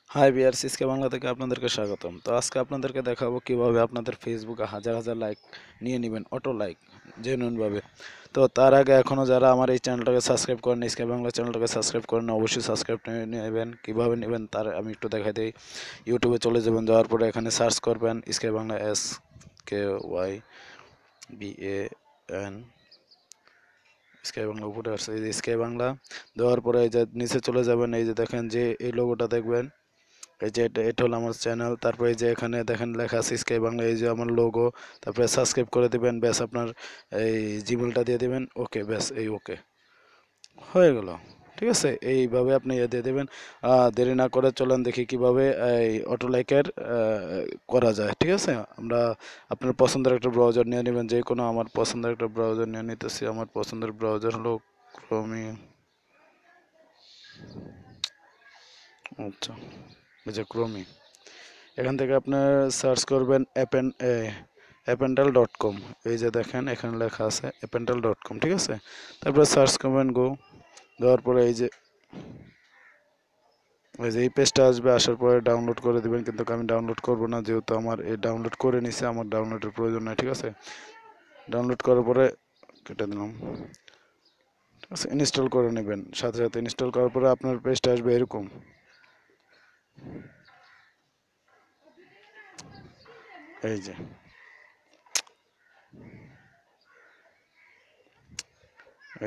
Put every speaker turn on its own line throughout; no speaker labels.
High বিয়ার সিসকে বাংলা থেকে আপনাদেরকে স্বাগতম। তো আজকে আপনাদেরকে দেখাবো কিভাবে আপনাদের ফেসবুকে হাজার হাজার লাইক নিয়ে নেবেন, অটো লাইক জেনুইনভাবে। তো তার আগে এখনও যারা আমার এই চ্যানেলটাকে সাবস্ক্রাইব করেন, স্কে বাংলা চ্যানেলটাকে সাবস্ক্রাইব করেন, অবশ্যই সাবস্ক্রাইব নেবেন। কীভাবে নেবেন তার আমি একটু দেখাই দিই। ইউটিউবে চলে যাবেন, যাওয়ার পরে এখানে সার্চ করবেন স্কে বাংলা, SKYBAN, স্কাই বাংলা উপরে আসছে, এই যে স্কাই বাংলা। দেওয়ার পরে এই যে নিচে চলে যাবেন, এই যে দেখেন যে এই লোগোটা দেখবেন, এই যে এটা হলো আমার চ্যানেল। তারপরে এই যে এখানে দেখেন লেখা আছে স্কাই বাংলা, এই যে আমার লোগো। তারপরে সাবস্ক্রাইব করে দিবেন, ব্যাস আপনার এই জিমেলটা দিয়ে দিবেন, ওকে, ব্যাস এই ওকে হয়ে গেল। ঠিক আছে, এইভাবে আপনি ইয়ে দিয়ে দেবেন। দেরি না করে চলেন দেখি কিভাবে এই অটো লাইকের করা যায়। ঠিক আছে, আমরা আপনার পছন্দের একটা ব্রাউজার নিয়ে নেবেন, যে কোনো। আমার পছন্দের একটা ব্রাউজার নিয়ে নিতেছি। আমার পছন্দের ব্রাউজার হলো ক্রোমি। আচ্ছা, এই যে ক্রোমি। এখান থেকে আপনার সার্চ করবেন appendal.com। এই যে দেখেন এখানে লেখা আছে appendal.com। ঠিক আছে, তারপরে সার্চ করবেন গো। দেওয়ার পরে এই যে এই পেজটা আসবে, আসার পরে ডাউনলোড করে দিবেন। কিন্তু আমি ডাউনলোড করব না, যেহেতু আমার এই ডাউনলোড করে নিছে, আমার ডাউনলোডের প্রয়োজন নাই। ঠিক আছে, ডাউনলোড করার পরে কেটে দিলাম। ঠিক আছে, ইনস্টল করে নেবেন। সাথে সাথে ইনস্টল করার পরে আপনার পেজটা আসবে এরকম। এই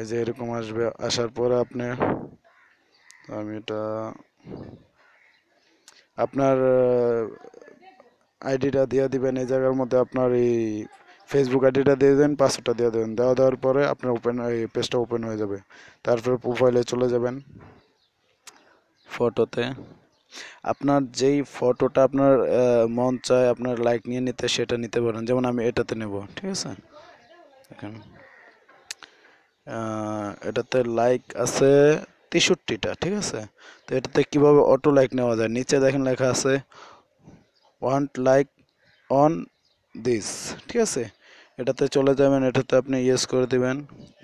যে এরকম আসবে। আসার পরে আপনি, আমি এটা আপনার আইডিটা দিয়ে দিবেন। এই জায়গার মধ্যে আপনার এই ফেসবুক আইডিটা দিয়ে দেন, পাসওয়ার্ডটা দিয়ে দেবেন। দেওয়ার পরে আপনার এই পেজটা ওপেন হয়ে যাবে। তারপরে প্রোফাইলে চলে যাবেন, ফটোতে আপনার যেই ফটোটা আপনার মন চায় আপনার লাইক নিয়ে নিতে, সেটা নিতে পারেন। যেমন আমি এটাতে নেব। ঠিক আছে, দেখেন এটাতে লাইক আছে 63টা। ঠিক আছে, তো এটাতে কিভাবে অটো লাইক নেওয়া যায়, নিচে দেখেন লেখা আছে ওয়ান্ট লাইক অন দিস। ঠিক আছে, এটাতে চলে যাবেন, এটাতে আপনি ইয়েস করে দিবেন।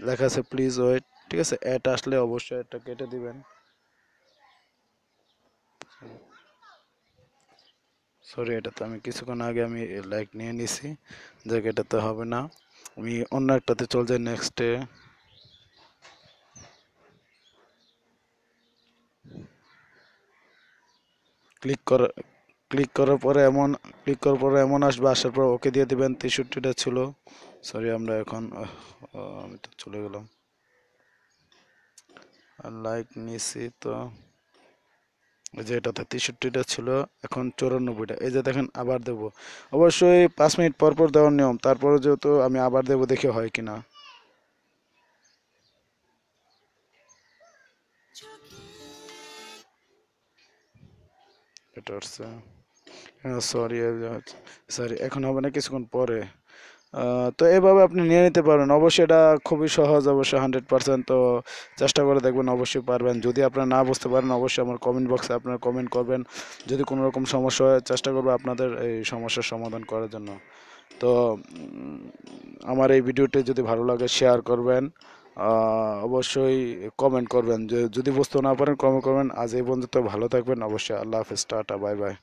লেখা আছে প্লিজ ওয়েট। ঠিক আছে, এটা আসলে অবশ্যই এটা কেটে দিবেন। সরি, এটাতে আমি কিছুক্ষণ আগে আমি লাইক নিয়ে নিছি, যে এটাতে হবে না। আমি অন্য একটাতে চলে যাই, নেক্সটে। ক্লিক করা ক্লিক করার পরে এমন আসবে, আসার পর ওকে দিয়ে দিবেন। 63টা ছিল, সরি। আমরা এখন আমি তো চলে গেলাম, লাইক নিছি তো। এই যে এটাতে 63টা ছিল, এখন 94টা। এই যে দেখেন আবার দেব, অবশ্যই 5 মিনিট পর পর দেওয়ার নিয়ম। তারপরে যেহেতু আমি আবার দেব, দেখি হয় কিনা। এটা হচ্ছে, সরি সরি, এখন হবে না, কিছুক্ষণ পরে। তো এভাবে আপনি নিয়ে নিতে পারেন। অবশ্যই এটা খুবই সহজ, অবশ্যই 100%। তো চেষ্টা করে দেখবেন, অবশ্যই পারবেন। যদি আপনারা না বুঝতে পারেন, অবশ্যই আমার কমেন্ট বক্সে আপনারা কমেন্ট করবেন। যদি কোনো রকম সমস্যা হয়, চেষ্টা করবো আপনাদের এই সমস্যার সমাধান করার জন্য। তো আমার এই ভিডিওটি যদি ভালো লাগে, শেয়ার করবেন। অবশ্যই কমেন্ট করবেন, যে যদি বুঝতে না পারেন কমেন্ট করবেন। আজ এই পর্যন্ত, ভালো থাকবেন। অবশ্যই আল্লাহ হাফেজ, টাটা, বাই বাই।